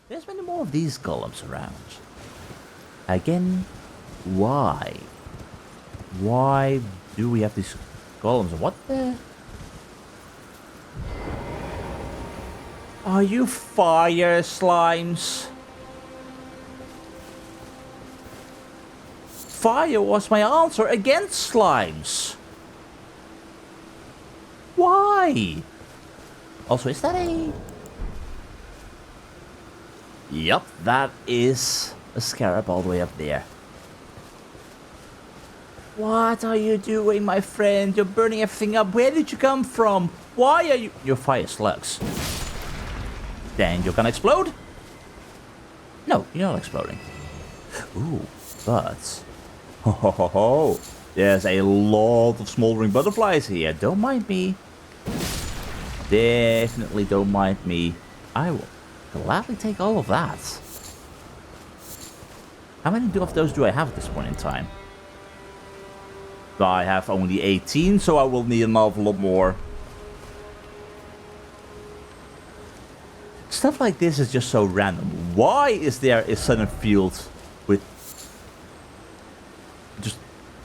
There's many more of these golems around. Again, why? Why do we have these golems? What the? Are you fire slimes? Fire was my answer against slimes. Why? Also, is that a... Yup, that is a scarab all the way up there. What are you doing, my friend? You're burning everything up. Where did you come from? Why are you... You're fire slugs. Then you're gonna explode? No, you're not exploding. Ooh, but... Ho ho ho ho! There's a lot of smoldering butterflies here. Don't mind me. Definitely don't mind me. I will gladly take all of that. How many of those do I have at this point in time? I have only 18, so I will need an awful lot more. Stuff like this is just so random. Why is there a sudden field with just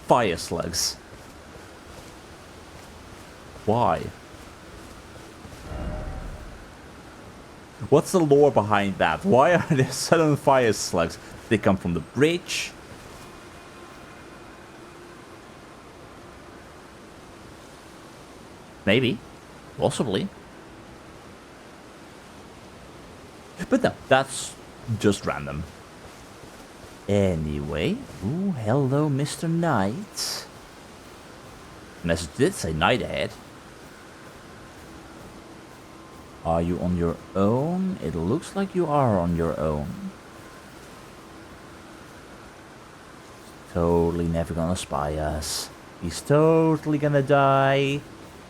fire slugs? Why? What's the lore behind that? Why are there sudden fire slugs? They come from the bridge. Maybe. Possibly. But no, that's just random. Anyway. Ooh, hello, Mr. Knight. Message did say night ahead. Are you on your own? It looks like you are on your own. Totally never gonna spy us. He's totally gonna die.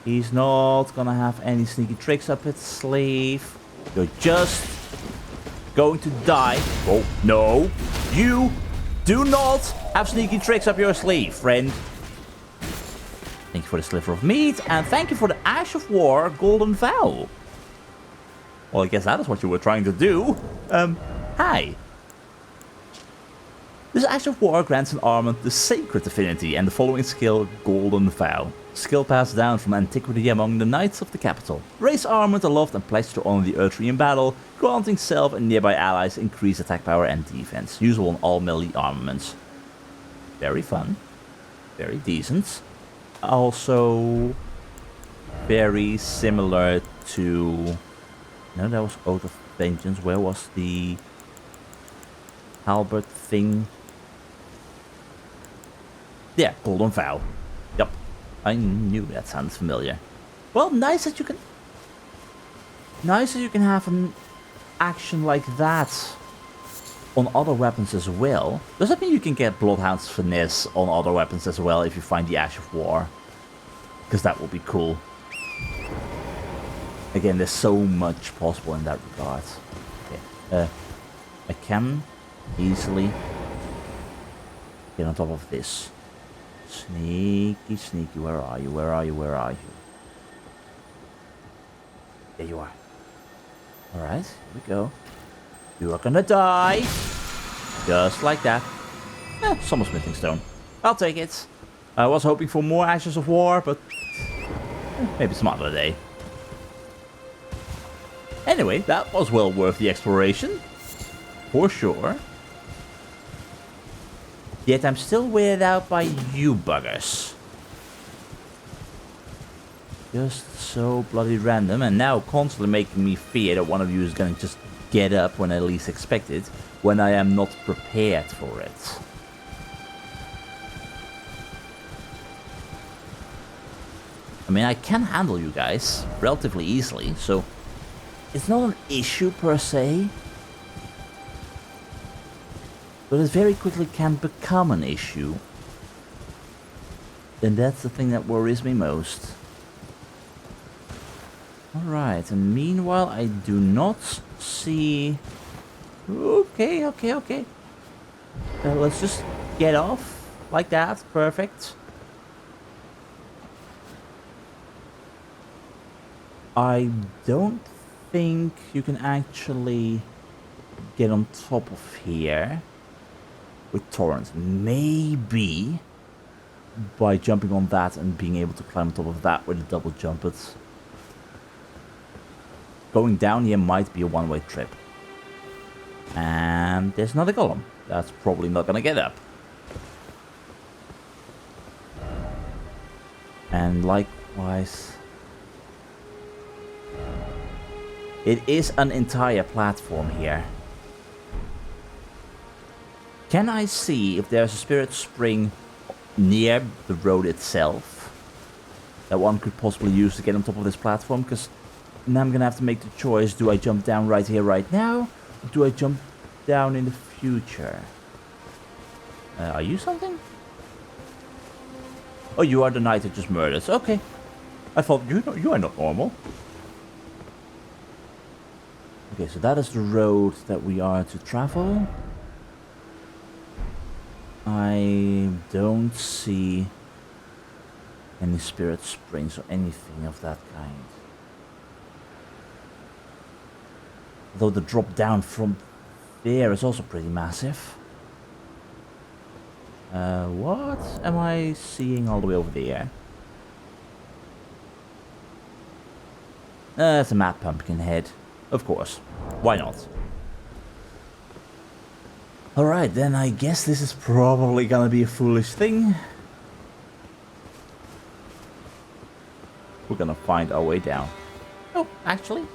He's not gonna have any sneaky tricks up his sleeve. You're just going to die. Oh, no. You do not have sneaky tricks up your sleeve, friend. Thank you for the sliver of meat, and thank you for the Ash of War Golden Vow. Well, I guess that is what you were trying to do. Hi. This Ash of War grants an armament the Sacred Divinity and the following skill, Golden Vow. Skill passed down from antiquity among the Knights of the Capital. Raise armament aloft and pledge to honor the Earth in battle, granting self and nearby allies increased attack power and defense. Usable on all melee armaments. Very fun. Very decent. Also, very similar to... No, that was Oath of Vengeance. Where was the halberd thing? Yeah, Golden Vow. Yep. I knew that sounds familiar. Well, nice that you can... Nice that you can have an action like that on other weapons as well. Does that mean you can get Bloodhound's Finesse on other weapons as well if you find the Ash of War? Because that would be cool. Again, there's so much possible in that regard. Okay. I can easily get on top of this. Sneaky, sneaky. Where are you? Where are you? Where are you? There you are. Alright, here we go. You are gonna die. Just like that. Summer smithing stone. I'll take it. I was hoping for more Ashes of War, but maybe some other day. Anyway, that was well worth the exploration. For sure. Yet I'm still weirded out by you buggers. Just so bloody random, and now constantly making me fear that one of you is going to just get up when I least expect it, when I am not prepared for it. I mean, I can handle you guys relatively easily, so it's not an issue per se. But it very quickly can become an issue. And that's the thing that worries me most. Alright, and meanwhile I do not see... Okay. Let's just get off like that. Perfect. I don't think you can actually get on top of here with torrents. Maybe by jumping on that and being able to climb on top of that with a double jump. But going down here might be a one-way trip. And there's another golem. That's probably not gonna get up. And likewise, it is an entire platform here. Can I see if there's a spirit spring near the road itself that one could possibly use to get on top of this platform? Because now I'm gonna have to make the choice: do I jump down right here, right now, or do I jump down in the future? Are you something? Oh, you are the knight that just murdered. Okay, I thought you are not normal. Okay, so that is the road that we are to travel. I don't see any spirit springs or anything of that kind. Though the drop down from there is also pretty massive. What am I seeing all the way over there? It's a map pumpkin head. Of course. Why not? Alright, then I guess this is probably gonna be a foolish thing. We're gonna find our way down. Oh, actually.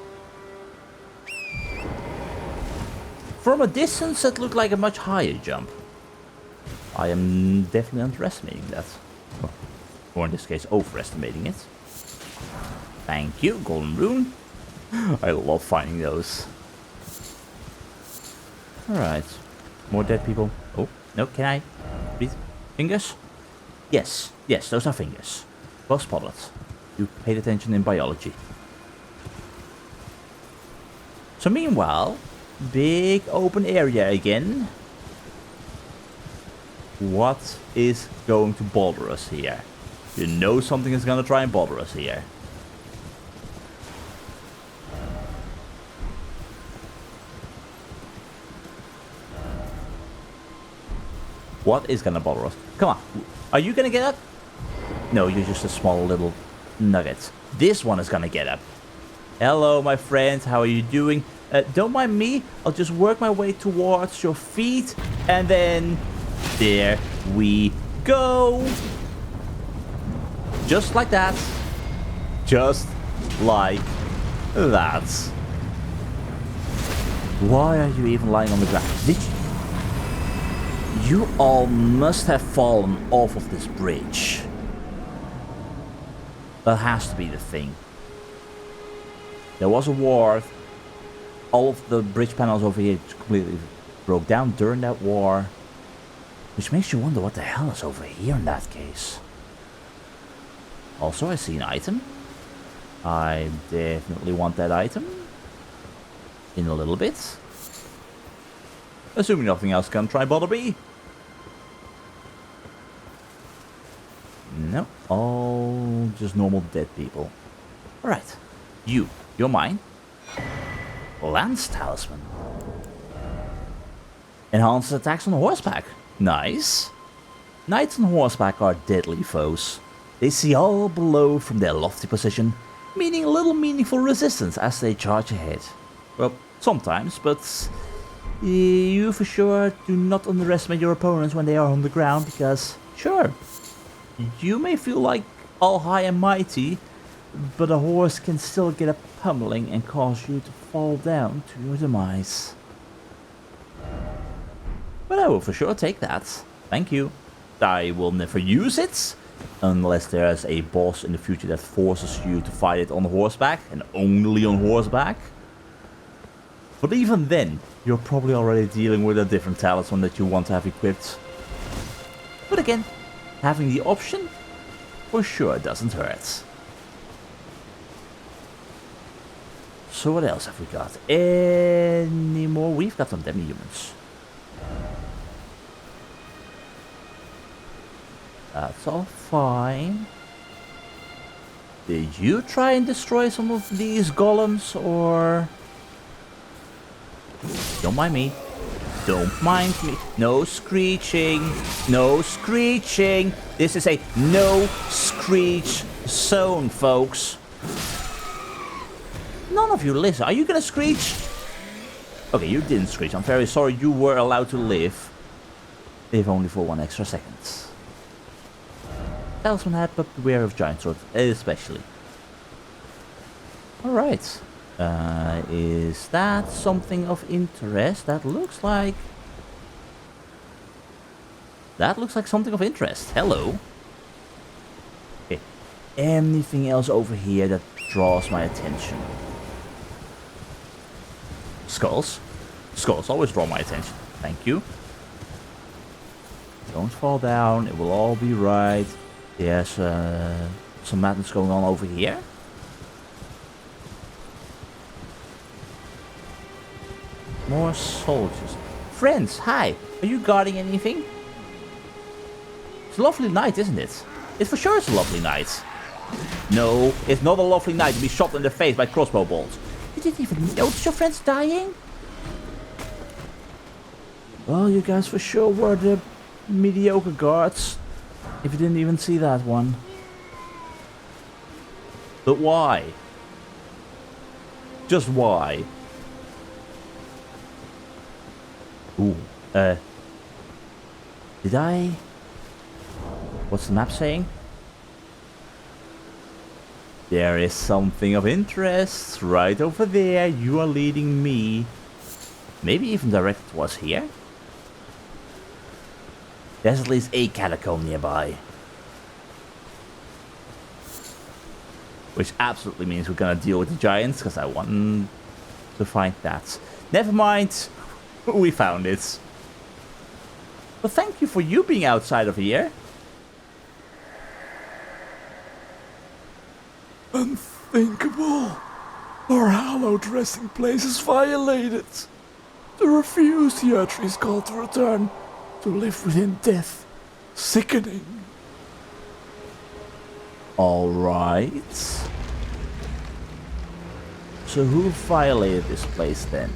From a distance, it looked like a much higher jump. I am definitely underestimating that. Or in this case, overestimating it. Thank you, golden rune. I love finding those. Alright. More dead people. Oh, no, can I? Please? Fingers? Yes, yes, those are fingers. Well spotted. You paid attention in biology. So meanwhile, big open area again. What is going to bother us here? You know something is going to try and bother us here. What is going to bother us? Come on. Are you going to get up? No, you're just a small little nugget. This one is going to get up. Hello, my friend. How are you doing? Don't mind me. I'll just work my way towards your feet. And then... there we go. Just like that. Just like that. Why are you even lying on the ground? Did you all must have fallen off of this bridge. That has to be the thing. There was a war. All of the bridge panels over here completely broke down during that war. Which makes you wonder what the hell is over here in that case. Also, I see an item. I definitely want that item. In a little bit. Assuming nothing else can try bother me. No, all just normal dead people. Alright, you're mine. Lance Talisman. Enhances attacks on horseback. Nice. Knights on horseback are deadly foes. They see all below from their lofty position, meaning little meaningful resistance as they charge ahead. Well, sometimes, but you for sure do not underestimate your opponents when they are on the ground, because, sure, you may feel like all high and mighty, but a horse can still get a pummeling and cause you to fall down to your demise. But I will for sure take that. Thank you. I will never use it, unless there's a boss in the future that forces you to fight it on horseback, and only on horseback. But even then, you're probably already dealing with a different talisman that you want to have equipped. But again, having the option for sure doesn't hurt. So what else have we got? Any more? We've got some demi-humans. That's all fine. Did you try and destroy some of these golems, or Don't mind me. Don't mind me. No screeching. No screeching. This is a no screech zone, folks. None of you listen. Are you gonna screech? Okay, you didn't screech. I'm very sorry. You were allowed to live. If only for 1 extra second. Talisman hat, but beware of giant sword, especially. Alright. Is that something of interest? That looks like something of interest. Hello. Okay. Anything else over here that draws my attention? Skulls. Skulls always draw my attention. Thank you. Don't fall down. It will all be right. There's some madness going on over here. More soldiers. Friends, hi. Are you guarding anything? It's a lovely night, isn't it? It's for sure it's a lovely night. No, it's not a lovely night to be shot in the face by crossbow bolts. You didn't even notice your friends dying? Well, you guys for sure were the mediocre guards. If you didn't even see that one. But why? Just why? Ooh, did I? What's the map saying? There is something of interest right over there. You are leading me. Maybe even directed towards here? There's at least a catacomb nearby. Which absolutely means we're gonna deal with the giants, because I want to find that. Never mind. We found it. But thank you for you being outside of here. Unthinkable. Our hallowed resting place is violated. To refuse the Earthree's call to return. To live within death. Sickening. Alright. So who violated this place then?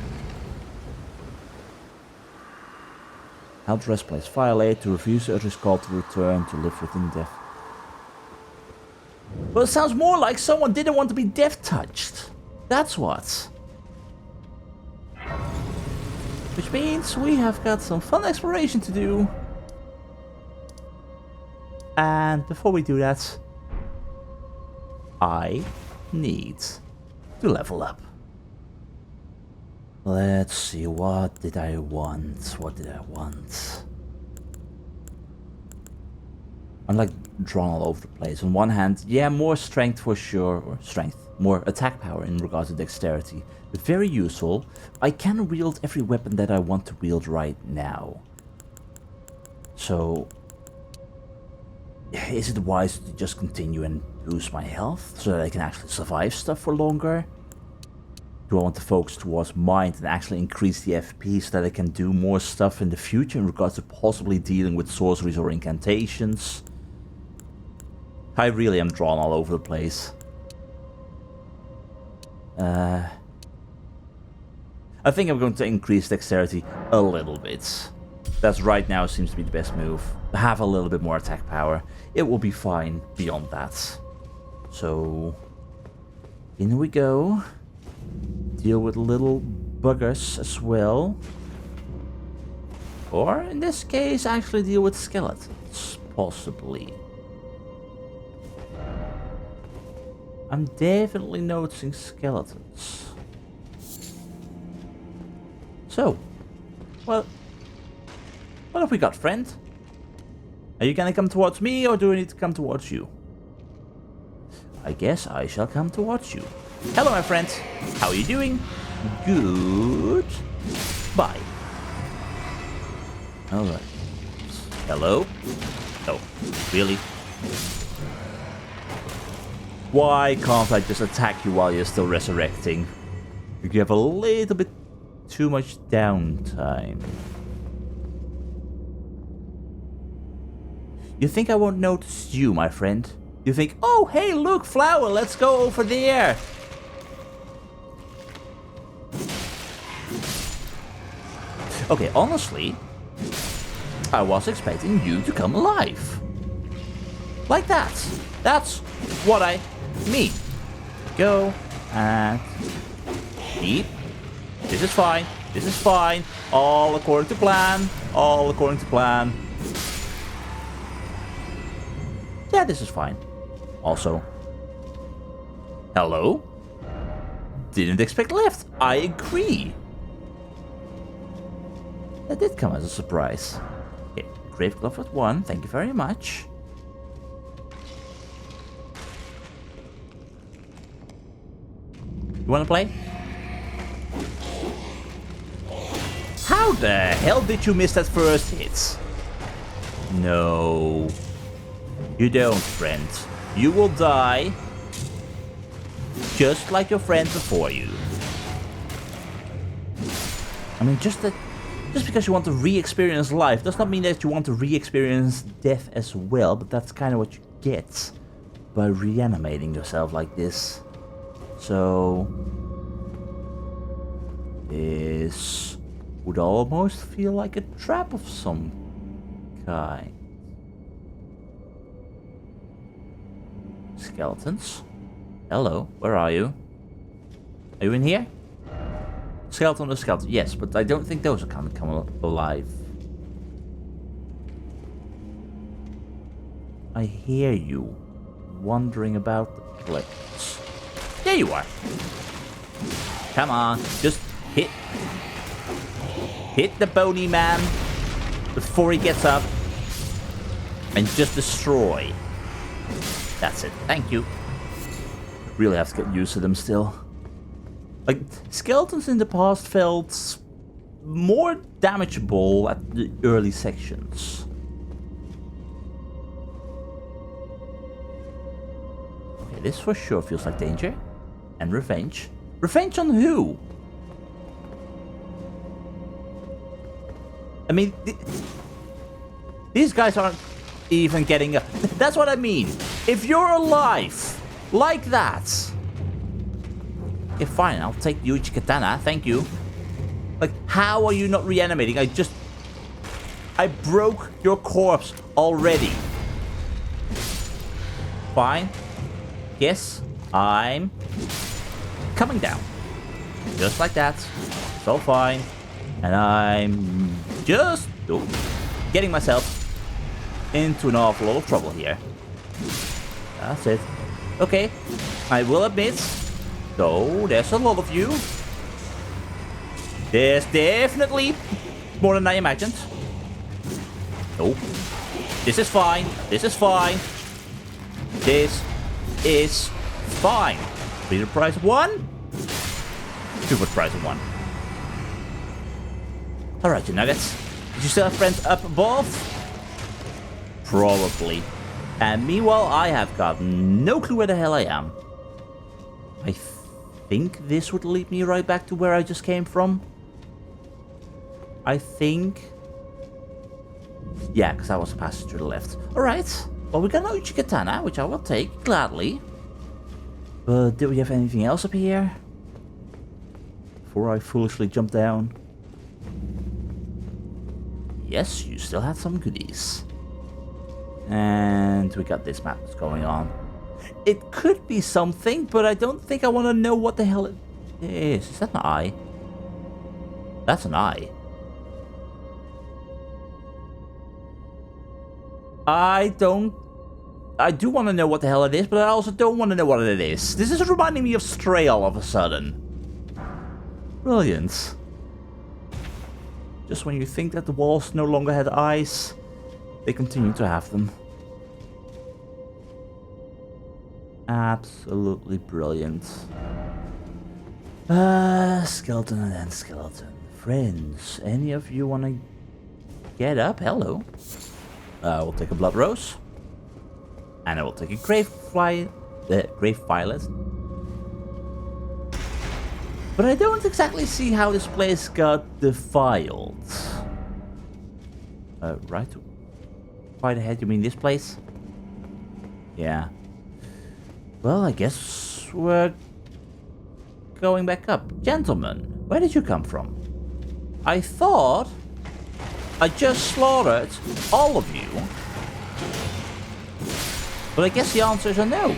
Held rest place violate to refuse the Earthree's call to return to live within death. Well, it sounds more like someone didn't want to be death touched. That's what. Which means we have got some fun exploration to do. And before we do that, I need to level up. Let's see, what did I want? What did I want? I'm like drawn all over the place. On one hand, yeah, more strength for sure, or strength, more attack power in regards to dexterity. But very useful. I can wield every weapon that I want to wield right now. So, is it wise to just continue and boost my health so that I can actually survive stuff for longer? Do I want to focus towards mind and actually increase the FP so that I can do more stuff in the future in regards to possibly dealing with sorceries or incantations? I really am drawn all over the place. I think I'm going to increase dexterity a little bit. That's right now seems to be the best move. Have a little bit more attack power. It will be fine beyond that. So, in we go. Deal with little buggers as well. Or, in this case, actually deal with skeletons. Possibly. I'm definitely noticing skeletons. So, well, what have we got, friend? Are you gonna come towards me, or do I need to come towards you? I guess I shall come towards you. Hello, my friend. How are you doing? Good. Bye. Alright. Hello? Oh, really? Why can't I just attack you while you're still resurrecting? You have a little bit too much downtime. You think I won't notice you, my friend? You think, oh, hey, look, flower, let's go over there. Okay, honestly, I was expecting you to come alive. Like that. That's what I mean. Go and eat. This is fine. This is fine. All according to plan. All according to plan. Yeah, this is fine. Also, hello? Didn't expect left. I agree. That did come as a surprise. Okay, Grave Glove at 1. Thank you very much. You wanna play? How the hell did you miss that first hit? No. You don't, friend. You will die. Just like your friend before you. I mean, just because you want to re-experience life does not mean that you want to re-experience death as well, but that's kind of what you get by reanimating yourself like this. So this would almost feel like a trap of some kind. Skeletons. Hello, where are you? Are you in here? Skeleton or skeleton? Yes, but I don't think those are gonna come alive. I hear you wandering about the place. There you are. Come on, just hit the bony man before he gets up and just destroy. That's it. Thank you. Really have to get used to them still. Like, skeletons in the past felt more damageable at the early sections. Okay, this for sure feels like danger. And revenge. Revenge on who? I mean, these guys aren't even getting a... That's what I mean. If you're alive, like that... Okay, fine, I'll take the Uchi Katana, thank you. Like, how are you not reanimating? I broke your corpse already. Fine. Yes, I'm coming down. Just like that. It's all fine. And I'm just getting myself into an awful lot of trouble here. That's it. Okay, I will admit, though there's a lot of you. There's definitely more than I imagined. Nope. This is fine. This is fine. This is fine. Be the price of one. Two for the price of one. Alright, you nuggets. Did you still have friends up above? Probably. And meanwhile, I have got no clue where the hell I am. I think this would lead me right back to where I just came from. I think... Yeah, because I was a passage to the left. Alright. Well, we got an Uchi Katana, which I will take gladly. But do we have anything else up here? Before I foolishly jump down. Yes, you still had some goodies. And we got this map that's going on. It could be something, but I don't think I want to know what the hell it is. Is that an eye? That's an eye. I do want to know what the hell it is, but I also don't want to know what it is. This is reminding me of Stray all of a sudden. Brilliant. Just when you think that the walls no longer had eyes, they continue to have them. Absolutely brilliant. Skeleton and then skeleton. Friends, any of you want to get up? Hello. We'll take a blood rose. And I will take a grave violet. But I don't exactly see how this place got defiled. Right? Quite ahead, you mean this place? Yeah. Well, I guess we're going back up. Gentlemen, where did you come from? I thought I just slaughtered all of you. But I guess the answer is a no.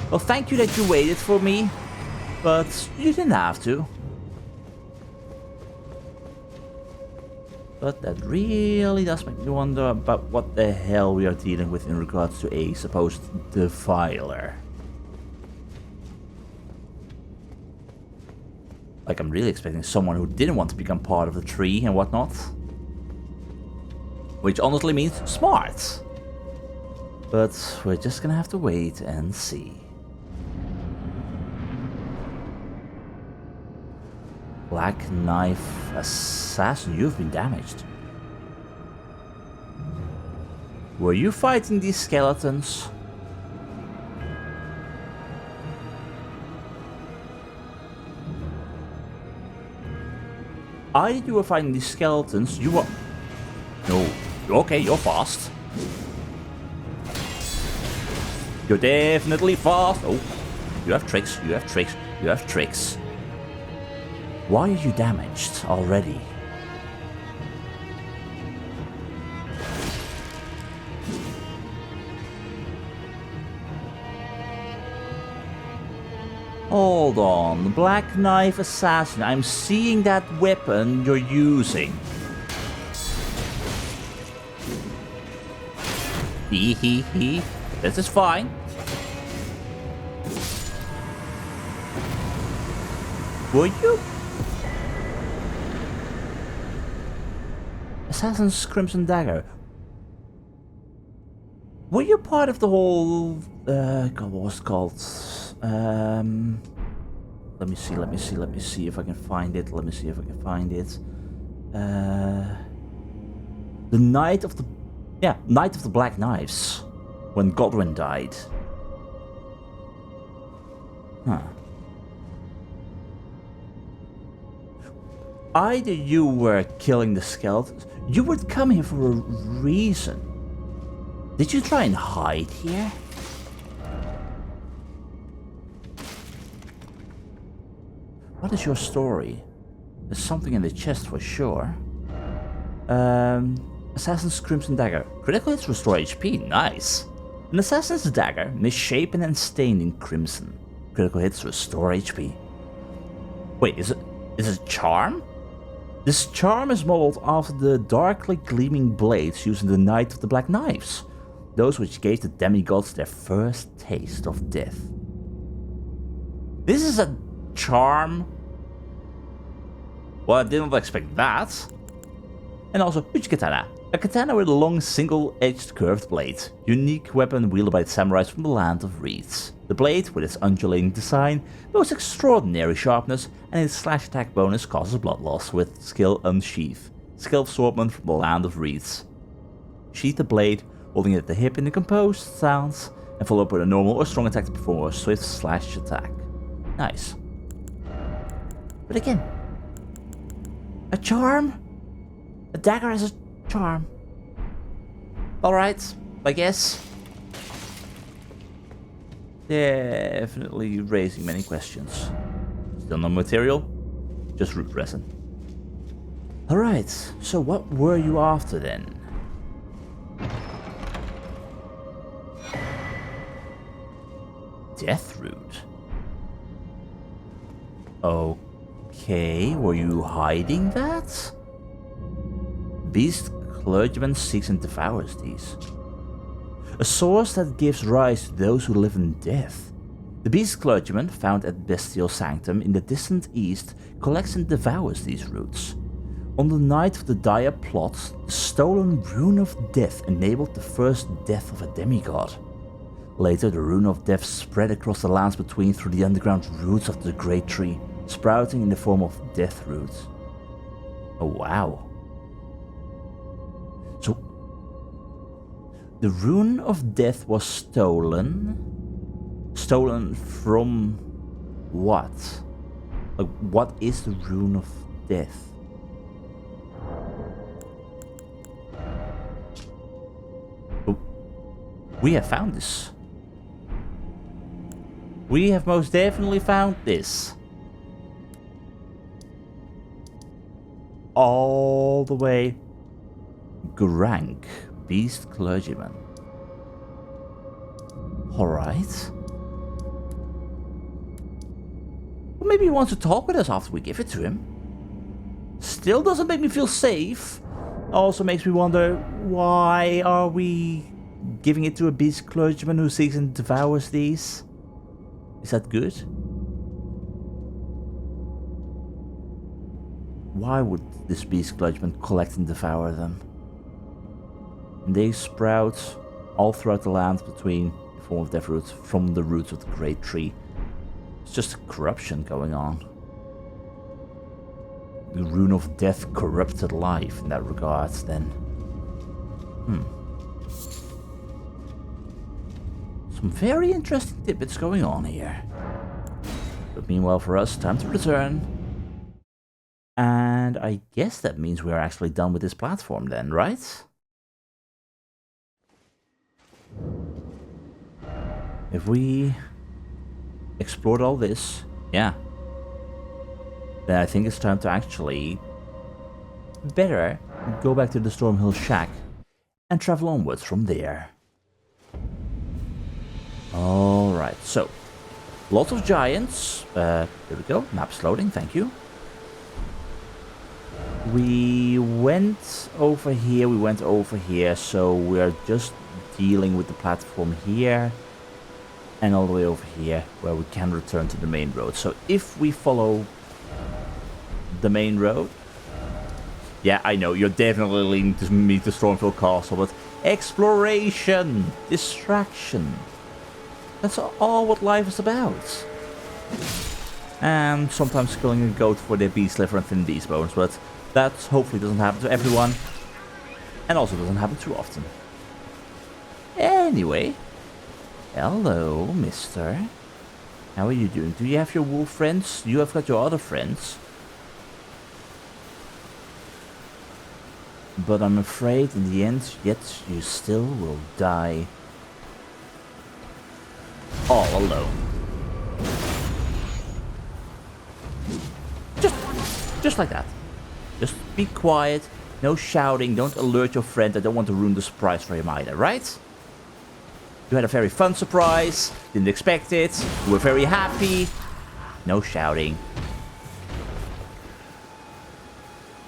Well, thank you that you waited for me, but you didn't have to. But that really does make me wonder about what the hell we are dealing with in regards to a supposed defiler. Like, I'm really expecting someone who didn't want to become part of the tree and whatnot. Which honestly means smart. But we're just gonna have to wait and see. Black Knife Assassin, you've been damaged. Were you fighting these skeletons? Either you were fighting these skeletons, you were... No. Okay, you're fast. You're definitely fast. Oh, you have tricks, you have tricks, you have tricks. Why are you damaged already? Hold on, Black Knife Assassin, I'm seeing that weapon you're using. Hee. This is fine. Were you? Assassin's Crimson Dagger. Were you part of the whole... God, what was it called? Let me see if I can find it. The Knight of the... Yeah, Knight of the Black Knives. When Godwin died. Huh. Either you were killing the skeletons, you would come here for a reason. Did you try and hide here? What is your story? There's something in the chest for sure. Assassin's Crimson Dagger. Critical hits restore HP, nice. An Assassin's Dagger, misshapen and stained in crimson. Critical hits restore HP. Wait, is it a charm? This charm is modeled after the darkly gleaming blades used in the Knight of the Black Knives, those which gave the demigods their first taste of death. This is a charm? Well, I didn't expect that. And also, Huge Katana. A katana with a long, single-edged curved blade. Unique weapon wielded by the samurais from the land of reeds. The blade, with its undulating design, boasts extraordinary sharpness, and its slash attack bonus causes blood loss with skill Unsheath. Skilled swordsman from the land of reeds. Sheath the blade, holding it at the hip in a composed stance, and follow up with a normal or strong attack to perform a swift slash attack. Nice. But again, a charm? A dagger as a charm. Alright, I guess. Definitely raising many questions. Still no material, just root resin. Alright, so what were you after then? Death root. Okay, were you hiding that? Beast Clergyman seeks and devours these. A source that gives rise to those who live in death. The Beast Clergyman, found at Bestial Sanctum in the distant east, collects and devours these roots. On the night of the dire plot, the stolen Rune of Death enabled the first death of a demigod. Later, the Rune of Death spread across the lands between through the underground roots of the Great Tree, sprouting in the form of death roots. Oh wow. So, the Rune of Death was stolen? Stolen from what? Like, what is the Rune of Death? Oh, we have found this. We have most definitely found this. All the way Grank, Beast Clergyman. Alright. Well, maybe he wants to talk with us after we give it to him. Still doesn't make me feel safe. Also makes me wonder, why are we giving it to a beast clergyman who seeks and devours these? Is that good? Why would this beast clergyman collect and devour them? And they sprout all throughout the land between the form of death roots from the roots of the great tree. It's just corruption going on. The rune of death corrupted life in that regard, then. Some very interesting tidbits going on here. But meanwhile for us, time to return. And I guess that means we're actually done with this platform then, right? If we explored all this, yeah. Then I think it's time to actually better go back to the Stormhill Shack and travel onwards from there. Alright, so lots of giants. There we go, map's loading, thank you. We went over here, so we're just dealing with the platform here and all the way over here where we can return to the main road. So if we follow the main road, yeah, I know you're definitely leading to me to Stormfield Castle, but exploration, distraction, that's all what life is about. And sometimes killing a goat for their beast liver and thin beast bones, but that hopefully doesn't happen to everyone, and also doesn't happen too often. Anyway, hello, mister. How are you doing? Do you have your wolf friends? You have got your other friends. But I'm afraid in the end, yet you still will die all alone. Just like that. Just be quiet, no shouting, don't alert your friend. I don't want to ruin the surprise for him either, right? You had a very fun surprise, didn't expect it, you were very happy. No shouting.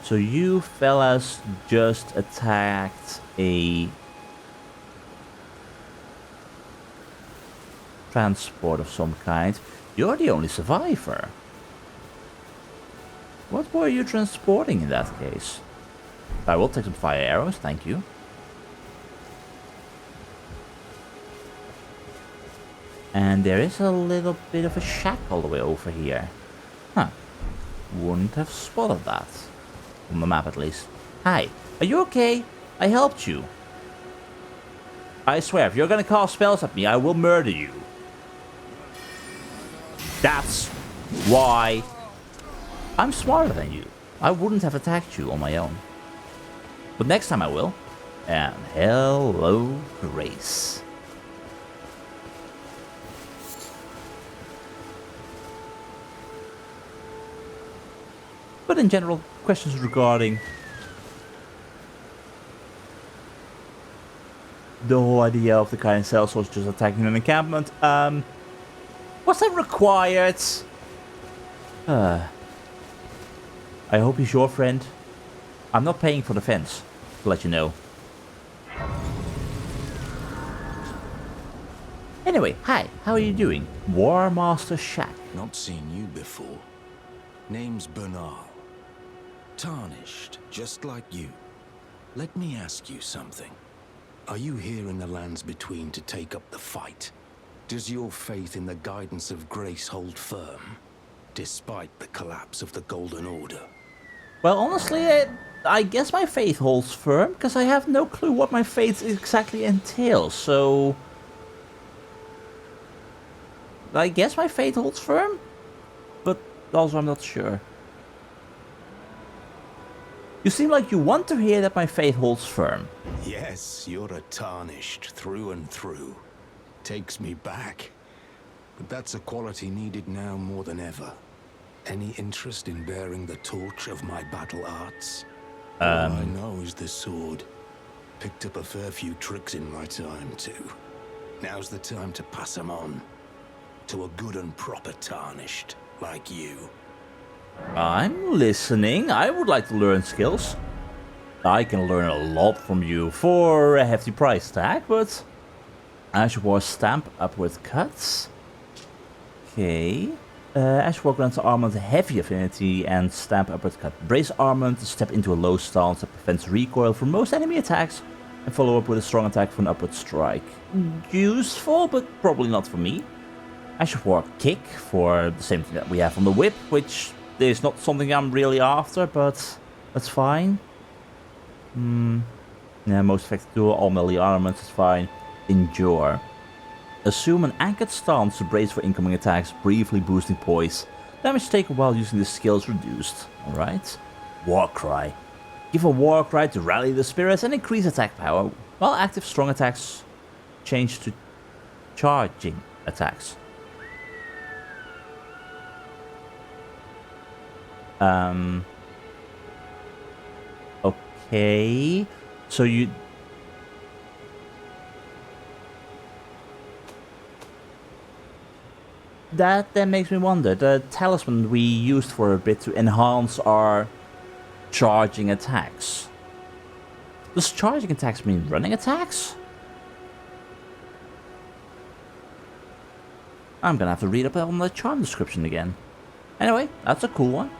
So you fellas just attacked a transport of some kind. You're the only survivor. What were you transporting in that case? I will take some fire arrows, thank you. And there is a little bit of a shack all the way over here. Huh. Wouldn't have spotted that. On the map at least. Hi, are you okay? I helped you. I swear, if you're gonna cast spells at me, I will murder you. That's why I'm smarter than you. I wouldn't have attacked you on my own. But next time I will. And hello, Grace. But in general, questions regarding the whole idea of the kind cells was just attacking an encampment. Was that required? I hope he's your friend. I'm not paying for the fence, to let you know. Anyway, hi, how are you doing? Warmaster Shack. Not seen you before. Name's Bernal. Tarnished, just like you. Let me ask you something. Are you here in the lands between to take up the fight? Does your faith in the guidance of grace hold firm, despite the collapse of the Golden Order? Well, honestly, I guess my faith holds firm, because I have no clue what my faith exactly entails, so I guess my faith holds firm, but also I'm not sure. You seem like you want to hear that my faith holds firm. Yes, you're a Tarnished through and through. Takes me back. But that's a quality needed now more than ever. Any interest in bearing the torch of my battle arts? All I know is the sword. picked up a fair few tricks in my time, too. Now's the time to pass them on. To a good and proper tarnished, like you. I'm listening. I would like to learn skills. I can learn a lot from you for a hefty price tag, but... Ash of War Stamp, Upward Cuts. Okay. Ash of War grants Armament heavy affinity and Stamp, Upward Cut. Brace Armament to step into a low stance that prevents recoil from most enemy attacks. And follow up with a strong attack for an upward strike. Useful, but probably not for me. Ash of War Kick for the same thing that we have on the whip, which is not something I'm really after, but that's fine. Yeah, most effective tool, all melee armaments is fine. Endure. Assume an anchored stance to brace for incoming attacks, briefly boosting poise. Damage taken while using this skill is reduced. Alright. Warcry. Give a Warcry to rally the spirits and increase attack power, while active strong attacks change to charging attacks. Okay. So you... That then makes me wonder. The talisman we used for a bit to enhance our charging attacks. Does charging attacks mean running attacks? I'm gonna have to read up on the charm description again. Anyway, that's a cool one.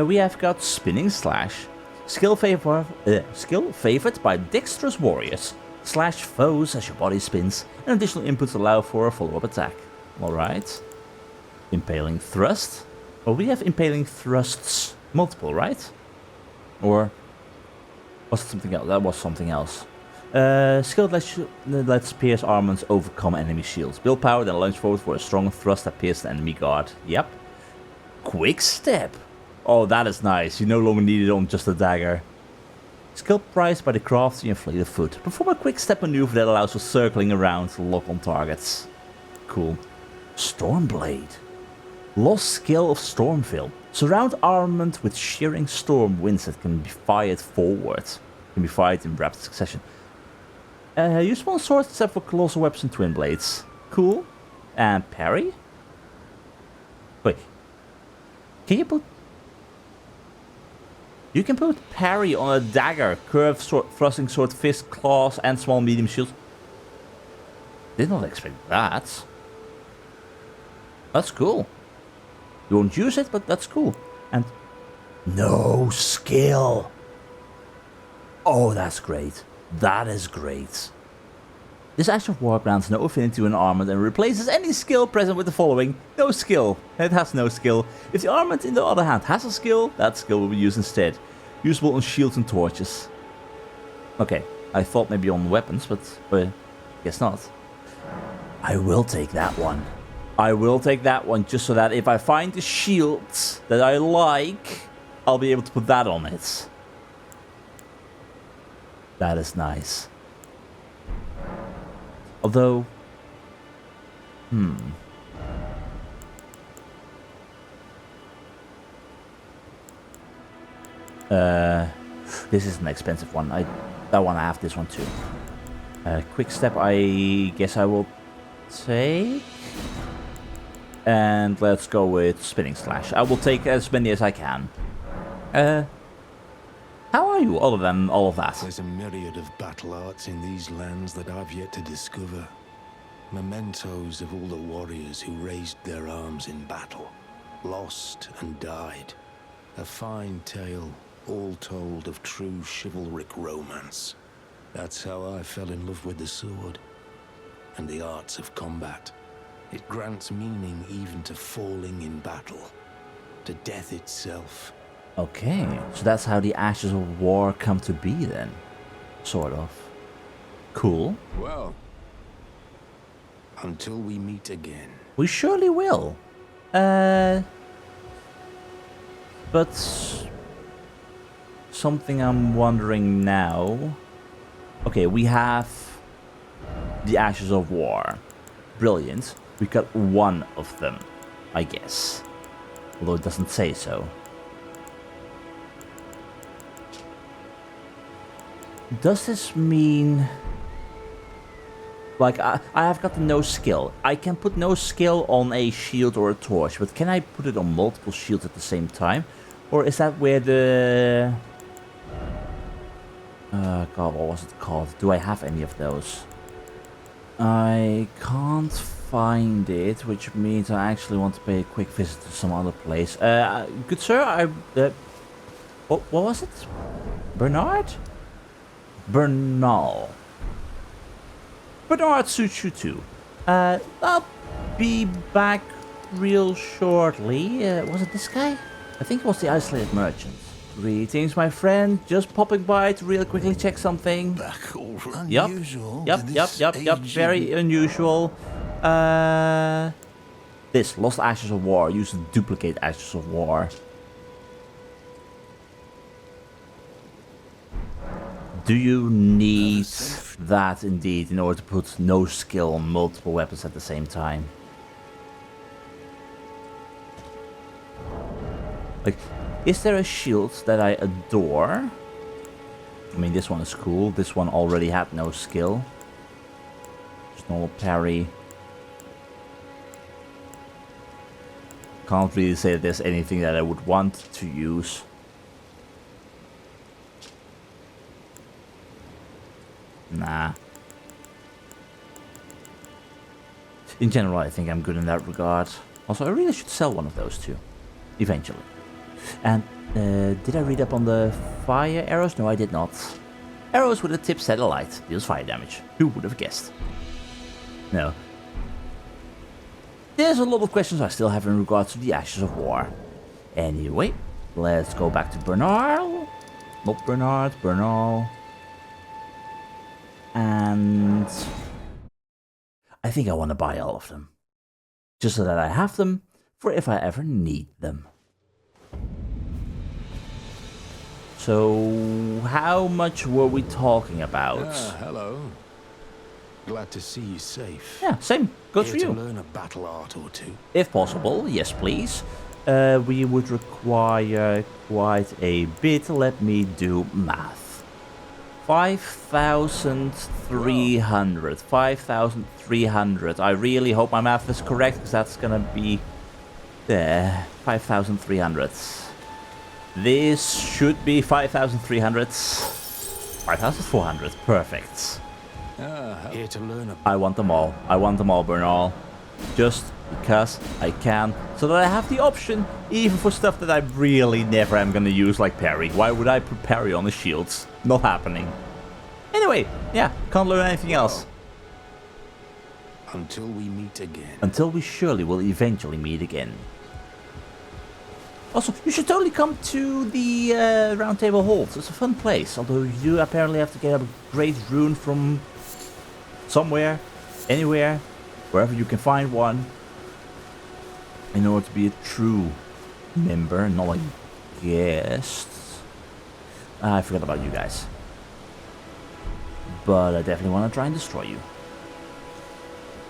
We have got Spinning Slash. Skill favored by dexterous warriors. Slash foes as your body spins, and additional inputs allow for a follow-up attack. Alright. Impaling Thrust. Well, we have Impaling Thrusts. Multiple, right? Or was it something else? That was something else. Skill that lets pierce armaments overcome enemy shields. Build power, then lunge forward for a strong thrust that pierces the enemy guard. Yep. Quick Step. Oh, that is nice. You no longer need it on just a dagger. Skill prized by the crafty and fleet of foot. Perform a quick step maneuver that allows for circling around to lock on targets. Cool. Stormblade. Lost skill of Stormveil. Surround armament with shearing storm winds that can be fired forward. Can be fired in rapid succession. Use one sword except for colossal weapons and twin blades. Cool. And parry? Wait. Can you put... You can put parry on a dagger, curved sword, thrusting sword, fist, claws, and small medium shields. Did not expect that. That's cool. You won't use it, but that's cool. And no skill. Oh, that's great. That is great. This Ash of War grants no affinity to an armament and replaces any skill present with the following. No skill. It has no skill. If the armament, in the other hand, has a skill, that skill will be used instead. Usable on shields and torches. Okay, I thought maybe on weapons, but guess not. I will take that one. I will take that one just so that if I find the shield that I like, I'll be able to put that on it. That is nice. Although... This is an expensive one. I want to have this one too. Quick step, I guess I will take. And let's go with Spinning Slash. I will take as many as I can. How are you, other than all of that? There's a myriad of battle arts in these lands that I've yet to discover. Mementos of all the warriors who raised their arms in battle, lost and died. A fine tale, all told of true chivalric romance. That's how I fell in love with the sword and the arts of combat. It grants meaning even to falling in battle, to death itself. Okay, so that's how the Ashes of War come to be then. Sort of. Cool. Well, until we meet again. We surely will. But... something I'm wondering now... Okay, we have the Ashes of War. Brilliant. We got one of them, I guess. Although it doesn't say so. Does this mean... Like, I have got the no skill. I can put no skill on a shield or a torch, but can I put it on multiple shields at the same time? Or is that where the... God, what was it called? Do I have any of those? I can't find it, which means I actually want to pay a quick visit to some other place. Good sir, what was it? Bernard? Bernal. Bernard suits you too. I'll be back real shortly. Was it this guy? I think it was the isolated merchant. Greetings, my friend. Just popping by to real quickly check something. Back already. Yep. Unusual. Yep. Very unusual. This lost ashes of war. Use to duplicate ashes of war. Do you need that indeed in order to put no skill on multiple weapons at the same time? Like, is there a shield that I adore? I mean, this one is cool. This one already had no skill. Just normal parry. Can't really say that there's anything that I would want to use. Nah. In general, I think I'm good in that regard. Also, I really should sell one of those too. Eventually. And, did I read up on the fire arrows? No, I did not. Arrows with a tip set alight. Deals fire damage. Who would have guessed? No. There's a lot of questions I still have in regards to the Ashes of War. Anyway, let's go back to Bernal. Not Bernard, Bernal. And I think I want to buy all of them. Just so that I have them for if I ever need them. So, how much were we talking about? Ah, hello. Glad to see you safe. Yeah, same. Goes for Here you. to learn a battle art or two. If possible, yes please. We would require quite a bit. Let me do math. 5,300. 5,300. I really hope my math is correct, because that's gonna be there. 5,300. This should be 5,300. 5,400. Perfect. Here to learn a... I want them all. I want them all, Bernal. Just because I can. So that I have the option, even for stuff that I really never am gonna use, like parry. Why would I put parry on the shields? Not happening. Anyway, yeah, can't learn anything else. Until we meet again. Until we surely will eventually meet again. Also, you should totally come to the Round Table Halls. It's a fun place, although you do apparently have to get a great rune from somewhere, anywhere, wherever you can find one, in order to be a true member, not like guest. I forgot about you guys. But I definitely want to try and destroy you.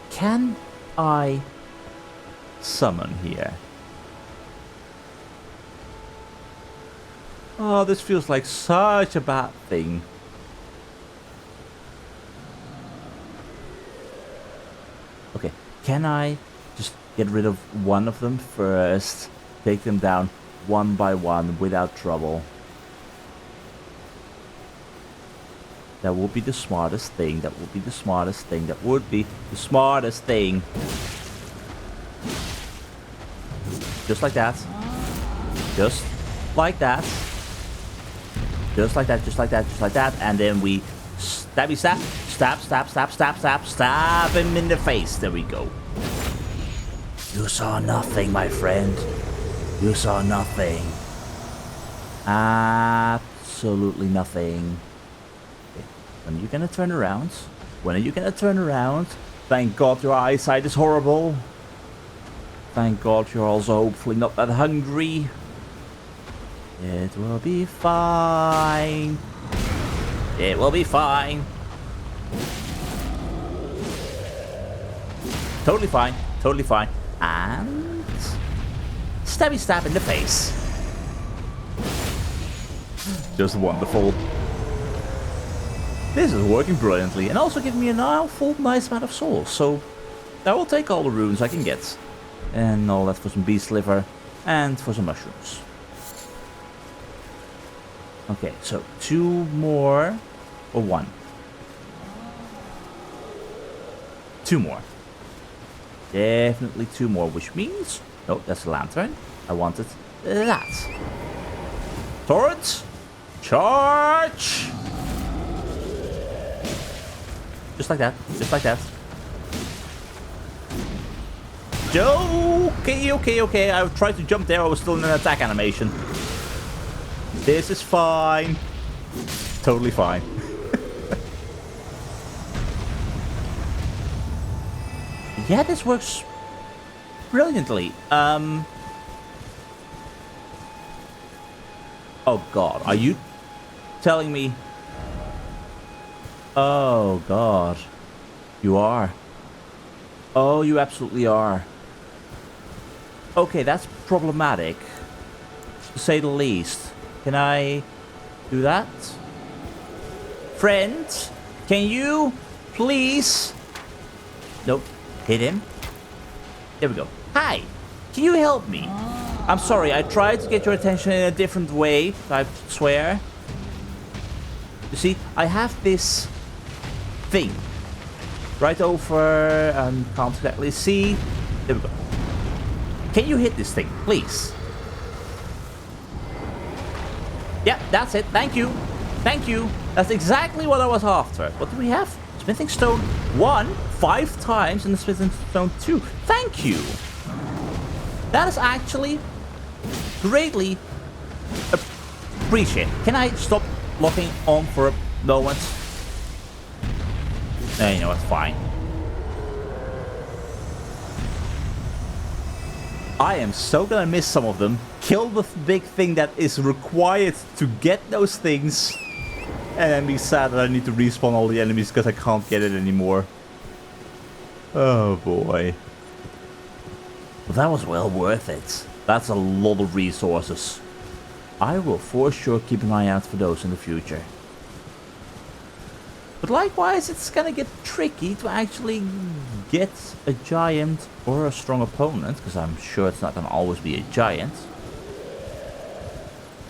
Can I summon here? Oh, this feels like such a bad thing. Okay, can I just get rid of one of them first? Take them down one by one without trouble. That would be the smartest thing. That would be the smartest thing. That would be the smartest thing. Just like that. Just like that. Just like that, just like that, just like that. And then we stabby stab. Stab, stab, stab, stab, stab, stab him in the face. There we go. You saw nothing, my friend. You saw nothing. Absolutely nothing. Okay. When are you gonna turn around? When are you gonna turn around? Thank God your eyesight is horrible. Thank God you're also hopefully not that hungry. It will be fine. It will be fine. Totally fine. Totally fine. And stabby stab in the face. This is working brilliantly, and also giving me a now full nice amount of souls, so I will take all the runes I can get. And all that for some beast liver, and for some mushrooms. Okay, so 2 more, or 1? 2 more. Definitely 2 more, which means... No, that's a lantern. I wanted that. Turret! Charge! Just like that. Just like that. Okay. I tried to jump there. I was still in an attack animation. This is fine. Totally fine. Yeah, this works brilliantly. Oh god, are you telling me? Oh god. You are. Oh, you absolutely are. Okay, that's problematic, to say the least. Can I do that? Friend, can you please... Nope. Hit him. There we go. Hi, can you help me? I'm sorry, I tried to get your attention in a different way, I swear. You see, I have this thing right over, can't exactly see. There we go. Can you hit this thing, please? Yeah, that's it. Thank you. Thank you. That's exactly what I was after. What do we have? Smithing stone 1, 5 times, and the smithing stone 2. Thank you. That is actually greatly appreciated. Can I stop locking on for a moment? You know what? Fine. I am so gonna miss some of them. Kill the big thing that is required to get those things. And then be sad that I need to respawn all the enemies because I can't get it anymore. Oh boy. But that was well worth it. That's a lot of resources. I will for sure keep an eye out for those in the future. But likewise, it's gonna get tricky to actually get a giant or a strong opponent, because I'm sure it's not gonna always be a giant.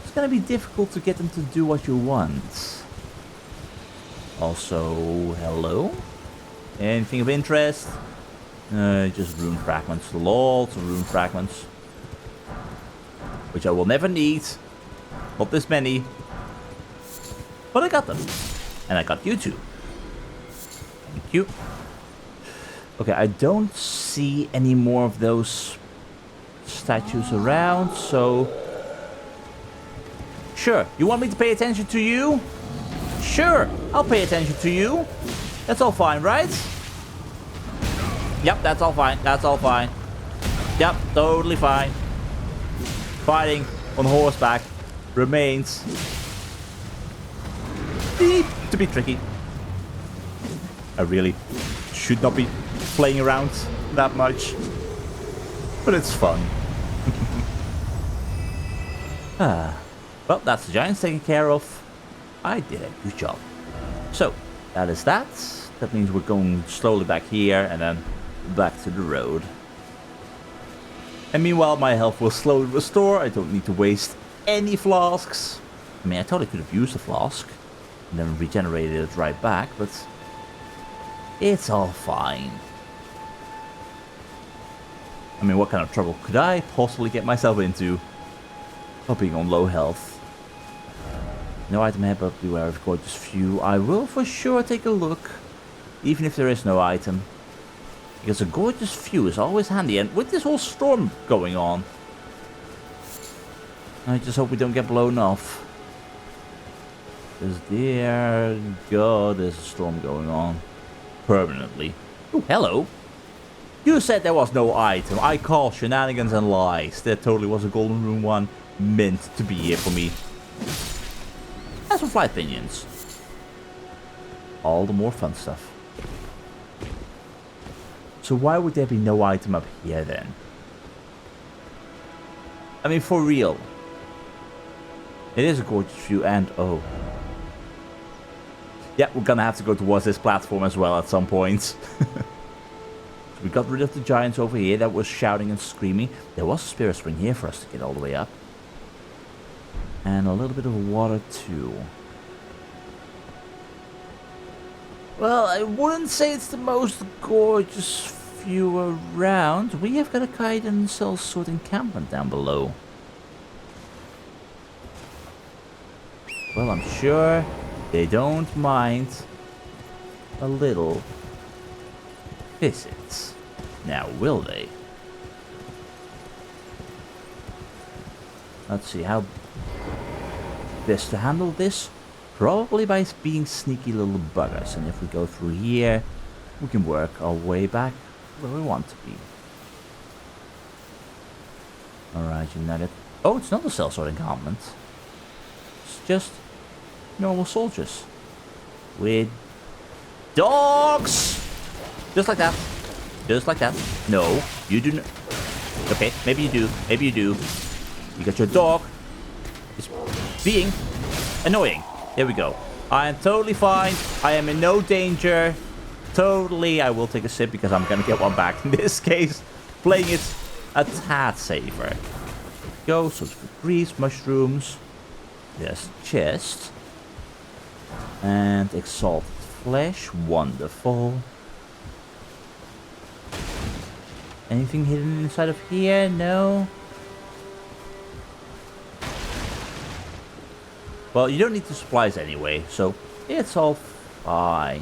It's gonna be difficult to get them to do what you want. Also, hello? Anything of interest? Just rune fragments. Lots of rune fragments. Which I will never need. Not this many. But I got them. And I got you too. Thank you. Okay, I don't see any more of those statues around, so... Sure, you want me to pay attention to you? Sure, I'll pay attention to you. That's all fine, right? Yep, that's all fine. That's all fine. Yep, totally fine. Fighting on horseback remains to be tricky. I really should not be playing around that much, but it's fun. Well, that's the giants taken care of. I did a good job. So, that is that. That means we're going slowly back here and then back to the road. And meanwhile, my health will slowly restore. I don't need to waste any flasks. I mean, I totally could have used a flask and then regenerated it right back, but it's all fine. I mean, what kind of trouble could I possibly get myself into for being on low health? No item here, but beware of gorgeous view. I will for sure take a look, even if there is no item. Because a gorgeous view is always handy, and with this whole storm going on, I just hope we don't get blown off. Because dear God, there's a storm going on. Permanently. Oh, hello. You said there was no item. I call shenanigans and lies. There totally was a golden rune one meant to be here for me. And some flight pinions. All the more fun stuff. So why would there be no item up here then? I mean, for real. It is a gorgeous view and oh. Yeah, we're gonna have to go towards this platform as well at some point. So we got rid of the giants over here that was shouting and screaming. There was a spirit spring here for us to get all the way up. And a little bit of water too. Well, I wouldn't say it's the most gorgeous view around. We have got a kite and sellsword encampment down below. Well, I'm sure they don't mind a little visit. Now, will they? Let's see, how best to handle this? Probably by being sneaky little buggers. And if we go through here, we can work our way back where we want to be. Alright, United. Oh, it's not a sellsword encampment. It's just normal soldiers. With dogs! Just like that. Just like that. No, you do not. Okay, maybe you do. Maybe you do. You got your dog. It's being annoying. There we go. I am totally fine. I am in no danger. Totally, I will take a sip because I'm gonna get one back. In this case, playing it a tad safer. Go, so for grease, mushrooms. Yes, chest. And exalted flesh. Wonderful. Anything hidden inside of here? No. Well, you don't need the supplies anyway, so it's all fine.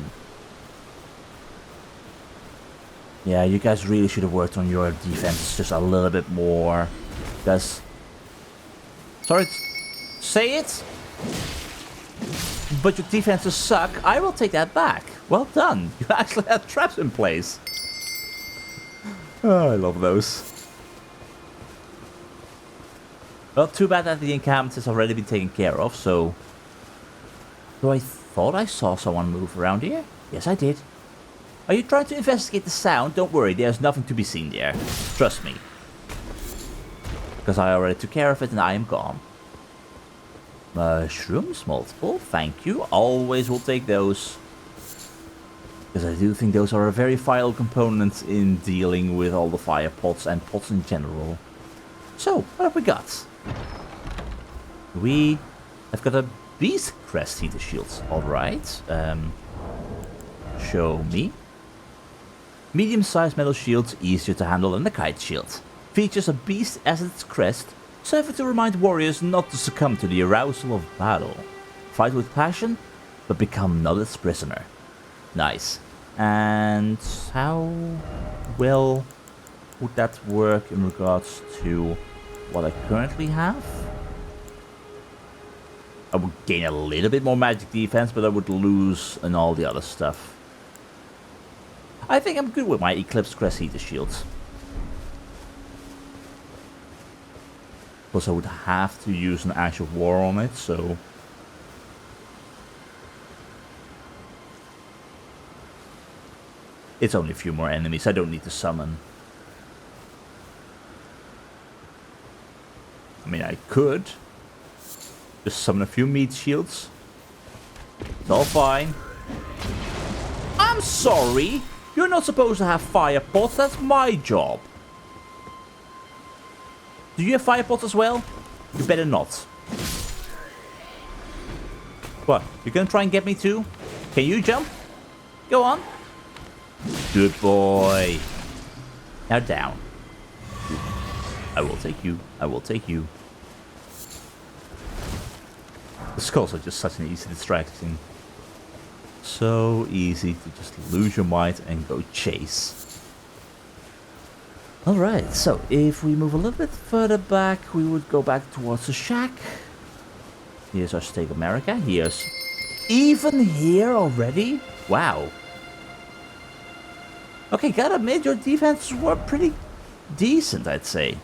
Yeah, you guys really should have worked on your defense just a little bit more. Because... Sorry to say it, but your defenses suck. I will take that back. Well done. You actually had traps in place. Oh, I love those. Well, too bad that the encampment has already been taken care of, so... Though I thought I saw someone move around here. Yes, I did. Are you trying to investigate the sound? Don't worry, there's nothing to be seen there. Trust me. Because I already took care of it and I am gone. Mushrooms, multiple, thank you. Always will take those. Because I do think those are a very vital component in dealing with all the fire pots and pots in general. So, what have we got? We have got a beast crest heater shields. Alright. Show me. Medium-sized metal shields, easier to handle than the kite shield. Features a beast as its crest, serving to remind warriors not to succumb to the arousal of battle. Fight with passion, but become not its prisoner. Nice. And how well would that work in regards to what I currently have? I would gain a little bit more magic defense, but I would lose in all the other stuff. I think I'm good with my Eclipse Crest Heater Shields. Plus I would have to use an Ash of War on it, so... It's only a few more enemies, I don't need to summon. I mean, I could just summon a few meat shields. It's all fine. I'm sorry! You're not supposed to have fire pots, that's my job. Do you have fire pots as well? You better not. What? You're gonna try and get me too? Can you jump? Go on. Good boy. Now down. I will take you. I will take you. The skulls are just such an easy distraction. So easy to just lose your mind and go chase. Alright, so if we move a little bit further back, we would go back towards the shack. Here's our Stake America. Here's... Even here already? Wow. Okay, gotta admit, your defenses were pretty decent, I'd say.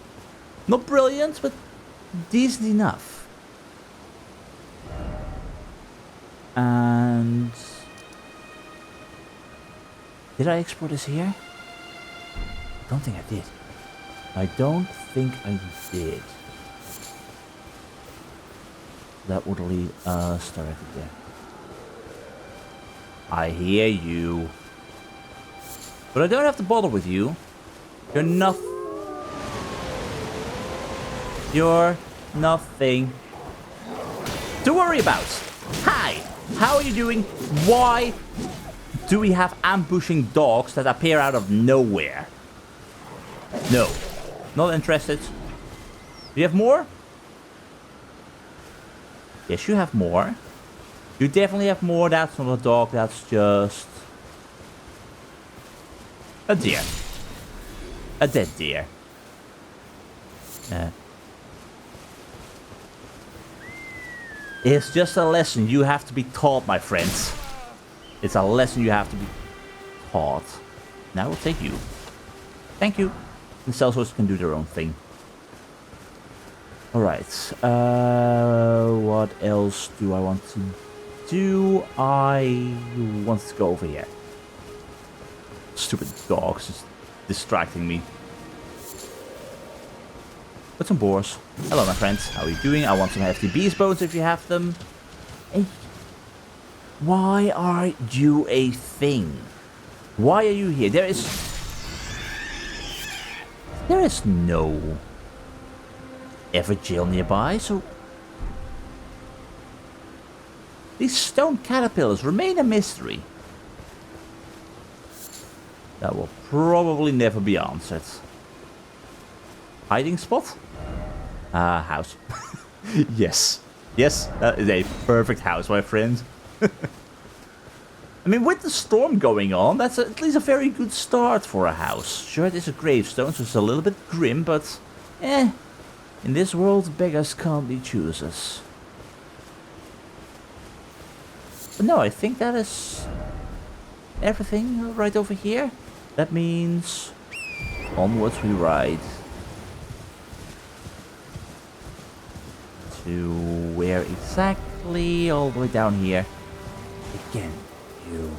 Not brilliant, but decent enough. And... Did I export this here? I don't think I did. I don't think I did. That would lead us directly there. I hear you. But I don't have to bother with you. You're nothing to worry about. Hi, how are you doing? Why do we have ambushing dogs that appear out of nowhere? No, not interested. Do you have more? Yes, you have more. You definitely have more. That's not a dog, that's just a deer. A dead deer. It's just a lesson you have to be taught, my friends. It's a lesson you have to be taught. Now we'll take you. Thank you. The sellswords can do their own thing. Alright. What else do I want to do? I want to go over here. Stupid dogs just distracting me. Put some boars. Hello, my friends. How are you doing? I want some hefty beast bones if you have them. Hey. Why are you a thing? Why are you here? There is no Everjail nearby, so these stone caterpillars remain a mystery that will probably never be answered. Hiding spot? House. Yes. Yes, that is a perfect house, my friend. I mean, with the storm going on, that's at least a very good start for a house. Sure, it is a gravestone, so it's a little bit grim, but in this world, beggars can't be choosers. But no, I think that is everything right over here. That means onwards we ride. To where exactly? All the way down here. Again, you.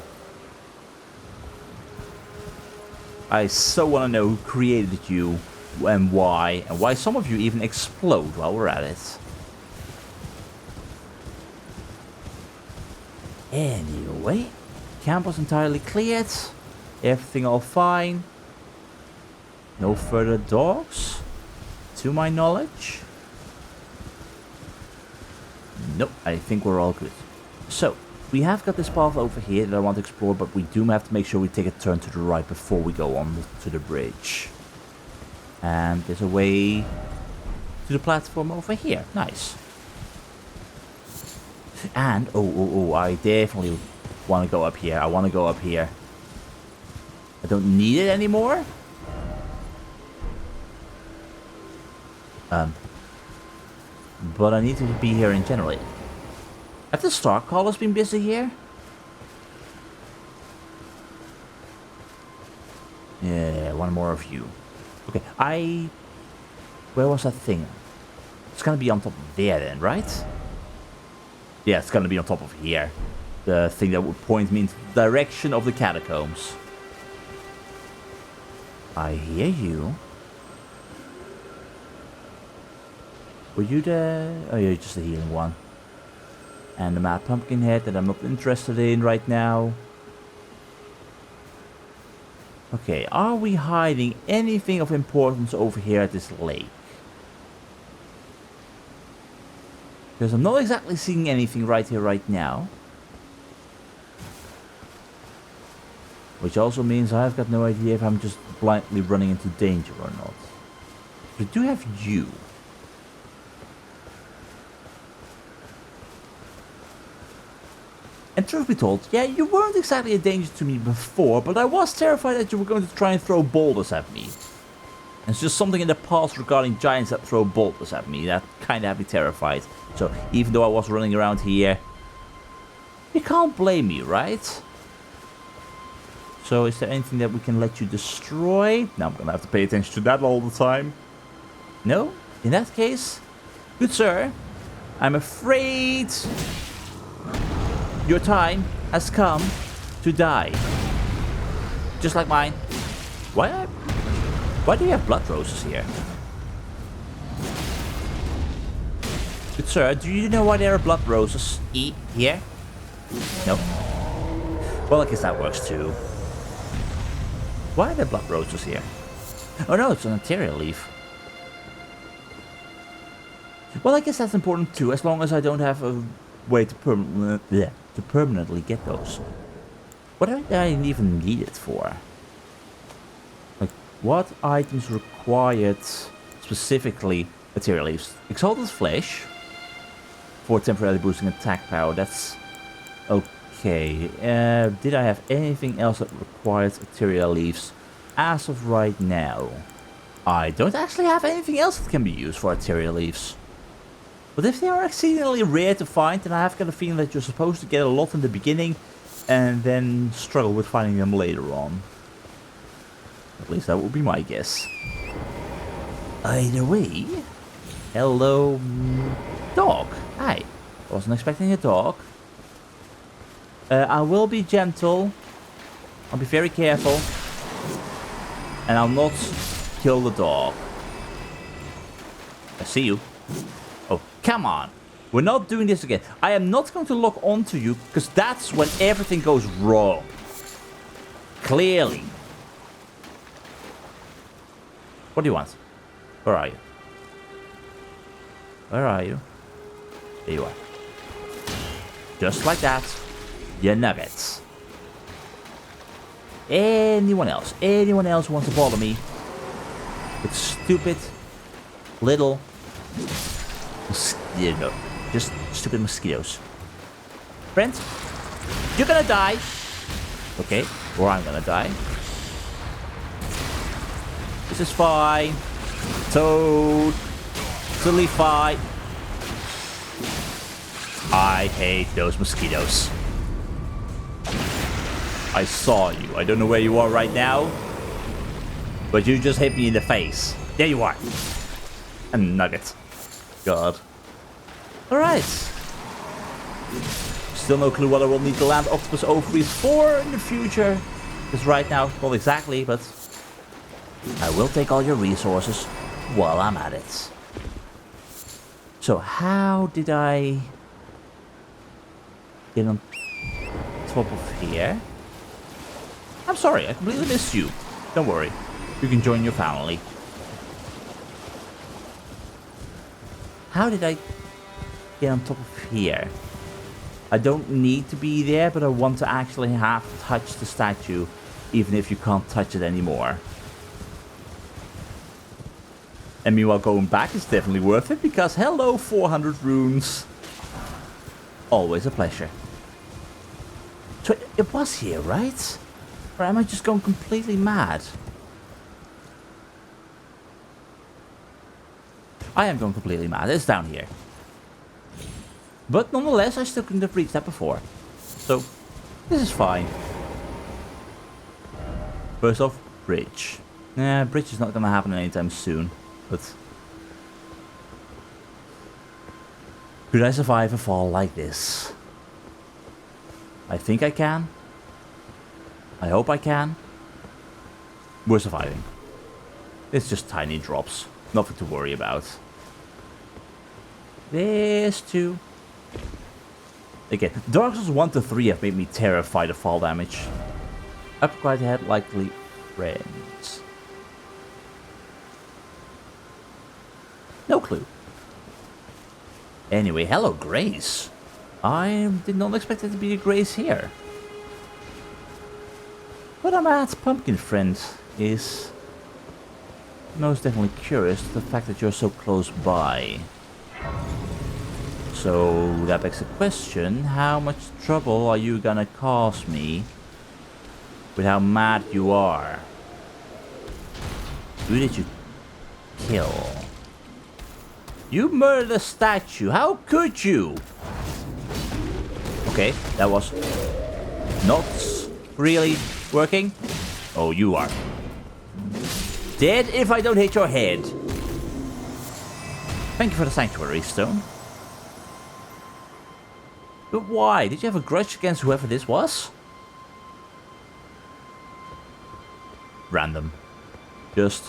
I so want to know who created you and why some of you even explode while we're at it. Anyway, camp was entirely cleared. Everything all fine. No further dogs, to my knowledge. Nope, I think we're all good. So, we have got this path over here that I want to explore, but we do have to make sure we take a turn to the right before we go on to the bridge. And there's a way to the platform over here. Nice. And, oh, I definitely want to go up here. I want to go up here. I don't need it anymore. But I need to be here in general. Have the Star Callers been busy here? Yeah, one more of you. Okay, where was that thing? It's gonna be on top of there then, right? Yeah, it's gonna be on top of here. The thing that would point me in the direction of the catacombs. I hear you. Were you the... Oh, you're just the healing one. And the mad pumpkin head that I'm not interested in right now. Okay, are we hiding anything of importance over here at this lake? Because I'm not exactly seeing anything right here, right now. Which also means I've got no idea if I'm just blindly running into danger or not. But I do have you. And truth be told, yeah, you weren't exactly a danger to me before, but I was terrified that you were going to try and throw boulders at me. And it's just something in the past regarding giants that throw boulders at me that kind of had me terrified. So even though I was running around here, you can't blame me, right? So is there anything that we can let you destroy? Now I'm going to have to pay attention to that all the time. No? In that case, good sir, I'm afraid... your time has come to die. Just like mine. Why do you have blood roses here? Good sir, do you know why there are blood roses here? No? Well, I guess that works too. Why are there blood roses here? Oh no, it's an arterial leaf. Well, I guess that's important too, as long as I don't have a way to permanently get those. What do I even need it for? Like, what items required specifically arterial leaves? Exalted Flesh for temporarily boosting attack power. That's okay. Did I have anything else that required arterial leaves as of right now? I don't actually have anything else that can be used for arterial leaves. But if they are exceedingly rare to find, then I have got a feeling that you're supposed to get a lot in the beginning and then struggle with finding them later on. At least that would be my guess. Either way, hello, dog. Hi. Wasn't expecting a dog. I will be gentle. I'll be very careful. And I'll not kill the dog. I see you. Oh, come on. We're not doing this again. I am not going to lock onto you, because that's when everything goes wrong. Clearly. What do you want? Where are you? Where are you? There you are. Just like that. Your nuggets. Anyone else? Anyone else who wants to bother me with stupid little mosquito? Just stupid mosquitoes. Friend, you're gonna die. Okay, or I'm gonna die. This is fine. Totally fine. I hate those mosquitoes. I saw you. I don't know where you are right now, but you just hit me in the face. There you are. A nugget. God. Alright. Still no clue what I will need to land octopus ovaries for in the future. Because right now, not exactly, but I will take all your resources while I'm at it. So how did I get on top of here? I'm sorry, I completely missed you. Don't worry, you can join your family. How did I get on top of here? I don't need to be there, but I want to actually have touched the statue, even if you can't touch it anymore. And meanwhile, going back is definitely worth it, because hello, 400 runes. Always a pleasure. So it was here, right? Or am I just going completely mad? I am going completely mad. It's down here. But nonetheless, I still couldn't have reached that before. So, this is fine. First off, bridge. Nah, bridge is not going to happen anytime soon. But could I survive a fall like this? I think I can. I hope I can. We're surviving. It's just tiny drops. Nothing to worry about. There's two. Again, Dark Souls 1 to 3 have made me terrified of fall damage. Upgrade head likely friends. No clue. Anyway, hello Grace. I did not expect there to be a Grace here. But our mad pumpkin friend is most definitely curious to the fact that you're so close by. So that begs the question, how much trouble are you gonna cause me with how mad you are? Who did you kill? You murdered a statue. How could you? Okay, that was not really working. Oh, you are dead if I don't hit your head. Thank you for the sanctuary stone. But why? Did you have a grudge against whoever this was? Random. Just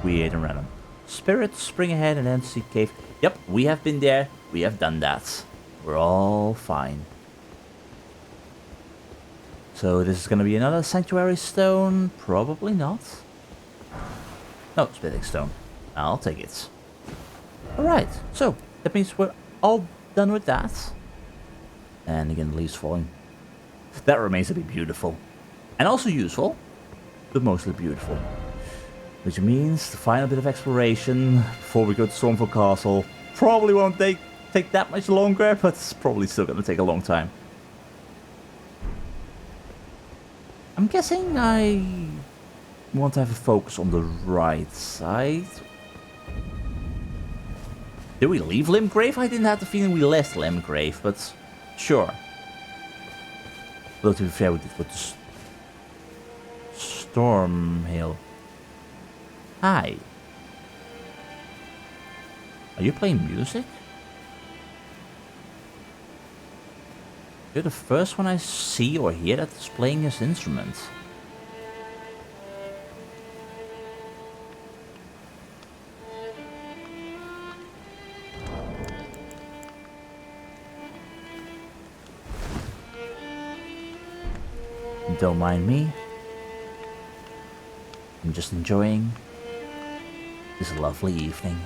weird and random. Spirit, spring ahead and then see cave. Yep, we have been there. We have done that. We're all fine. So this is gonna be another sanctuary stone? Probably not. No, splitting stone. I'll take it. Alright, so that means we're all done with that. And again, leaves falling. That remains to be beautiful. And also useful, but mostly beautiful. Which means the final bit of exploration before we go to Stormfall Castle probably won't take that much longer, but it's probably still gonna take a long time. I'm guessing I want to have a focus on the right side. Did we leave Limgrave? I didn't have the feeling we left Limgrave, but sure. Although to be fair, we did with the Storm Hill. Hi. Are you playing music? You're the first one I see or hear that is playing his instrument. Don't mind me. I'm just enjoying this lovely evening.